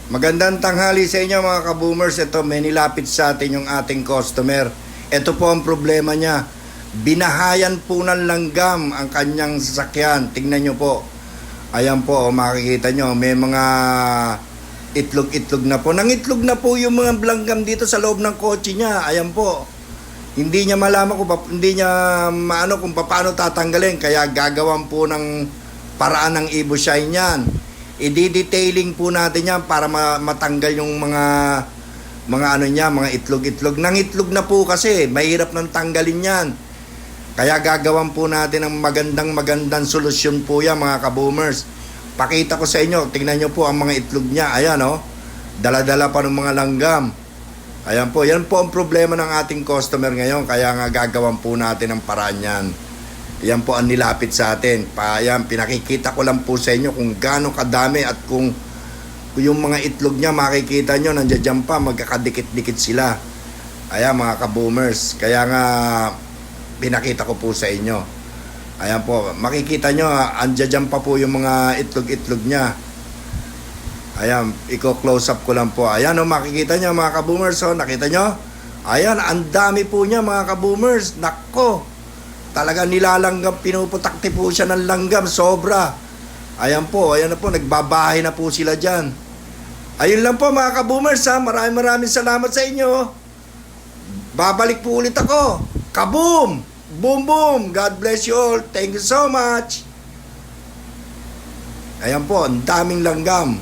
Magandang tanghali sa inyo mga ka-boomers. Ito, may nilapit sa atin yung ating customer. Ito po ang problema niya. Binahayan po ng langgam ang kanyang sasakyan. Tingnan nyo po. Ayan po, makikita nyo. May mga itlog-itlog na po. Nangitlog na po yung mga langgam dito sa loob ng kotse niya. Ayan po. Hindi niya malaman hindi niya maano kung paano tatanggalin. Kaya gagawan po ng paraan ng i-bushine yan. I-detailing po natin yan para matanggal yung mga ano niya, mga itlog-itlog. Nangitlog na po kasi, mahirap nang tanggalin yan. Kaya gagawan po natin ng magandang solusyon po yan mga ka-boomers. Pakita ko sa inyo, tingnan nyo po ang mga itlog niya. Ayan o, dala-dala pa ng mga langgam. Ayan po, yan po ang problema ng ating customer ngayon. Kaya nga gagawan po natin ng paraan yan. Yan po ang nilapit sa atin. Yan, pinakikita ko lang po sa inyo kung gaano kadami at kung yung mga itlog niya makikita nyo nandiyan pa, magkakadikit-dikit sila. Ayan mga ka-boomers. Kaya nga pinakita ko po sa inyo. Ayan po, makikita nyo andiyan pa po yung mga itlog-itlog niya. Ayan, i-close up ko lang po. Ayan o, makikita nyo mga ka-boomers. O, nakita nyo? Ayan, ang dami po niya mga ka-boomers. Nako! Talaga nilalanggam, pinuputakti po siya ng langgam, sobra. Ayan na po, nagbabahay na po sila dyan. Ayun lang po mga ka-boomers ha, maraming salamat sa inyo. Babalik po ulit ako. Kaboom! Boom boom! God bless you all. Thank you so much. Ayan po, ang daming langgam.